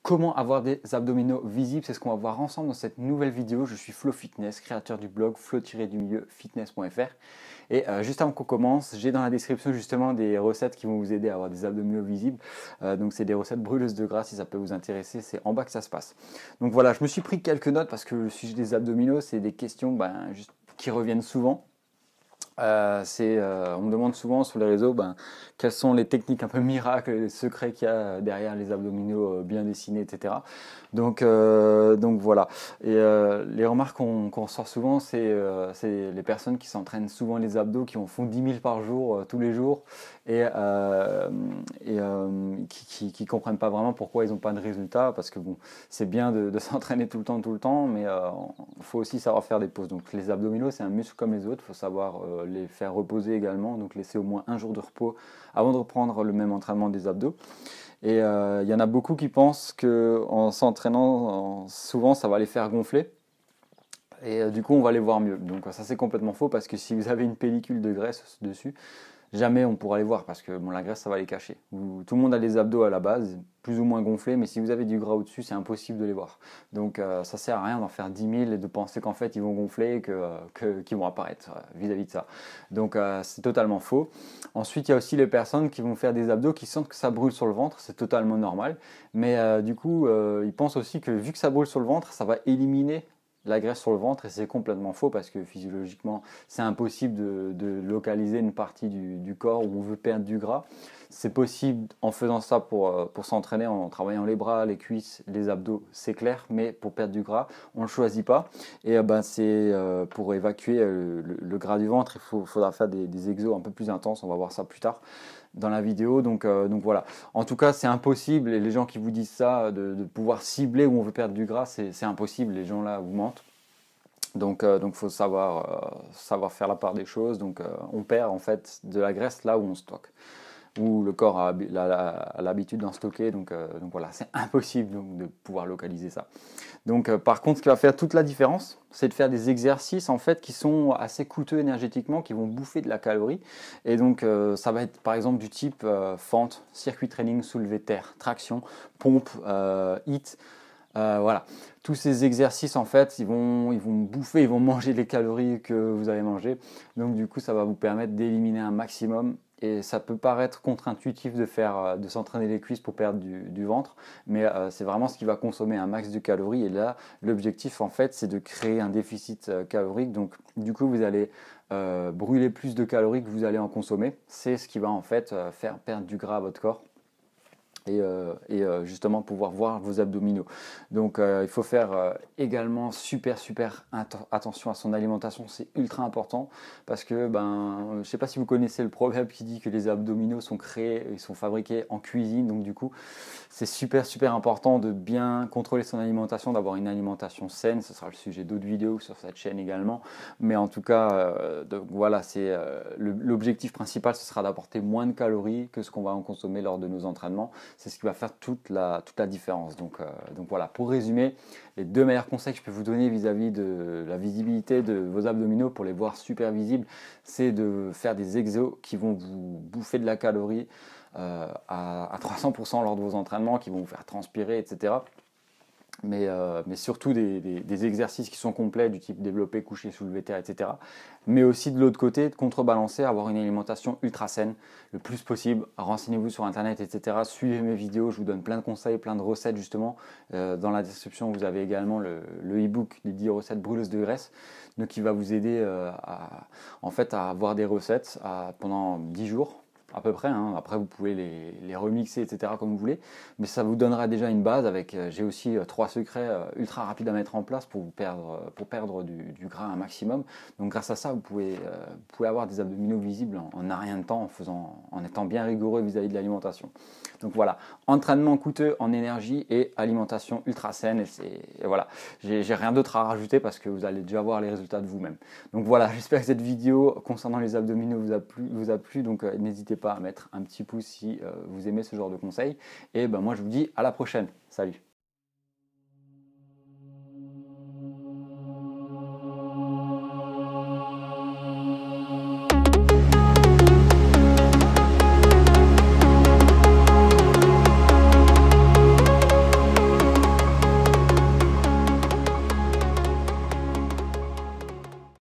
Comment avoir des abdominaux visibles, c'est ce qu'on va voir ensemble dans cette nouvelle vidéo. Je suis Flo Fitness, créateur du blog flo-fitness.fr. Et juste avant qu'on commence, j'ai dans la description justement des recettes qui vont vous aider à avoir des abdominaux visibles. Donc c'est des recettes brûleuses de gras, si ça peut vous intéresser, c'est en bas que ça se passe. Donc voilà, je me suis pris quelques notes parce que le sujet des abdominaux, c'est des questions qui reviennent souvent. On me demande souvent sur les réseaux quelles sont les techniques un peu miracles, les secrets qu'il y a derrière les abdominaux bien dessinés, etc. Donc voilà. Et les remarques qu'on sort souvent, c'est les personnes qui s'entraînent souvent les abdos, qui en font 10 000 par jour, tous les jours, qui comprennent pas vraiment pourquoi ils n'ont pas de résultats, parce que bon, c'est bien de s'entraîner tout le temps, mais il faut aussi savoir faire des pauses. Donc les abdominaux, c'est un muscle comme les autres, il faut savoir les faire reposer également, donc laisser au moins un jour de repos avant de reprendre le même entraînement des abdos. Et il y en a beaucoup qui pensent qu'en s'entraînant souvent, ça va les faire gonfler. Et du coup, on va les voir mieux. Donc ça, c'est complètement faux parce que si vous avez une pellicule de graisse dessus, jamais on pourra les voir parce que bon, la graisse, ça va les cacher. Tout le monde a des abdos à la base, plus ou moins gonflés, mais si vous avez du gras au-dessus, c'est impossible de les voir. Donc ça sert à rien d'en faire 10 000 et de penser qu'en fait, ils vont gonfler et qu'ils vont apparaître vis-à-vis de ça. Donc c'est totalement faux. Ensuite, il y a aussi les personnes qui vont faire des abdos qui sentent que ça brûle sur le ventre, c'est totalement normal. Mais du coup, ils pensent aussi que vu que ça brûle sur le ventre, ça va éliminer la graisse sur le ventre, et c'est complètement faux parce que physiologiquement c'est impossible de localiser une partie du corps où on veut perdre du gras. C'est possible en faisant ça pour s'entraîner, en travaillant les bras, les cuisses, les abdos, c'est clair, mais pour perdre du gras, on ne le choisit pas. Et c'est pour évacuer le gras du ventre, faudra faire des exos un peu plus intenses, on va voir ça plus tard dans la vidéo. Donc voilà. En tout cas, c'est impossible, et les gens qui vous disent ça, de pouvoir cibler où on veut perdre du gras, c'est impossible, les gens là vous mentent. Donc faut savoir faire la part des choses. Donc on perd en fait de la graisse là où on stocke, où le corps a l'habitude d'en stocker. Donc voilà, c'est impossible donc, de pouvoir localiser ça. Donc par contre, ce qui va faire toute la différence, c'est de faire des exercices en fait qui sont assez coûteux énergétiquement, qui vont bouffer de la calorie. Et donc ça va être par exemple du type fente, circuit training, soulevé de terre, traction, pompe, HIIT. Voilà, tous ces exercices en fait, ils vont bouffer, ils vont manger les calories que vous avez mangées. Donc du coup, ça va vous permettre d'éliminer un maximum. Et ça peut paraître contre-intuitif de s'entraîner les cuisses pour perdre du ventre, mais c'est vraiment ce qui va consommer un max de calories. Et là, l'objectif en fait, c'est de créer un déficit calorique. Donc du coup, vous allez brûler plus de calories que vous allez en consommer. C'est ce qui va en fait faire perdre du gras à votre corps. Et justement pouvoir voir vos abdominaux. Donc il faut faire également super attention à son alimentation, c'est ultra important parce que je ne sais pas si vous connaissez le proverbe qui dit que les abdominaux sont créés, ils sont fabriqués en cuisine. Donc du coup c'est super important de bien contrôler son alimentation, d'avoir une alimentation saine. Ce sera le sujet d'autres vidéos sur cette chaîne également, mais en tout cas donc voilà, c'est l'objectif principal, ce sera d'apporter moins de calories que ce qu'on va en consommer lors de nos entraînements. C'est ce qui va faire toute la différence. Donc voilà, pour résumer, les deux meilleurs conseils que je peux vous donner vis-à-vis de la visibilité de vos abdominaux pour les voir super visibles, c'est de faire des exos qui vont vous bouffer de la calorie à 300% lors de vos entraînements, qui vont vous faire transpirer, etc. Mais surtout des exercices qui sont complets, du type développé, couché, soulevé terre, etc. Mais aussi de l'autre côté, de contrebalancer, avoir une alimentation ultra saine le plus possible. Renseignez-vous sur internet, etc. Suivez mes vidéos, je vous donne plein de conseils, plein de recettes justement. Dans la description, vous avez également le e-book des 10 recettes brûleuses de graisse, donc qui va vous aider à avoir des recettes pendant 10 jours. À peu près, hein. Après vous pouvez les remixer, etc. comme vous voulez, mais ça vous donnera déjà une base avec, j'ai aussi 3 secrets ultra rapides à mettre en place pour perdre du gras un maximum. Donc grâce à ça, vous pouvez avoir des abdominaux visibles en un rien de temps en étant bien rigoureux vis-à-vis de l'alimentation. Donc voilà, entraînement coûteux en énergie et alimentation ultra saine, et voilà, j'ai rien d'autre à rajouter parce que vous allez déjà voir les résultats de vous-même. Donc voilà, j'espère que cette vidéo concernant les abdominaux vous a plu, donc n'hésitez pas à mettre un petit pouce si vous aimez ce genre de conseils. Et moi je vous dis à la prochaine. Salut!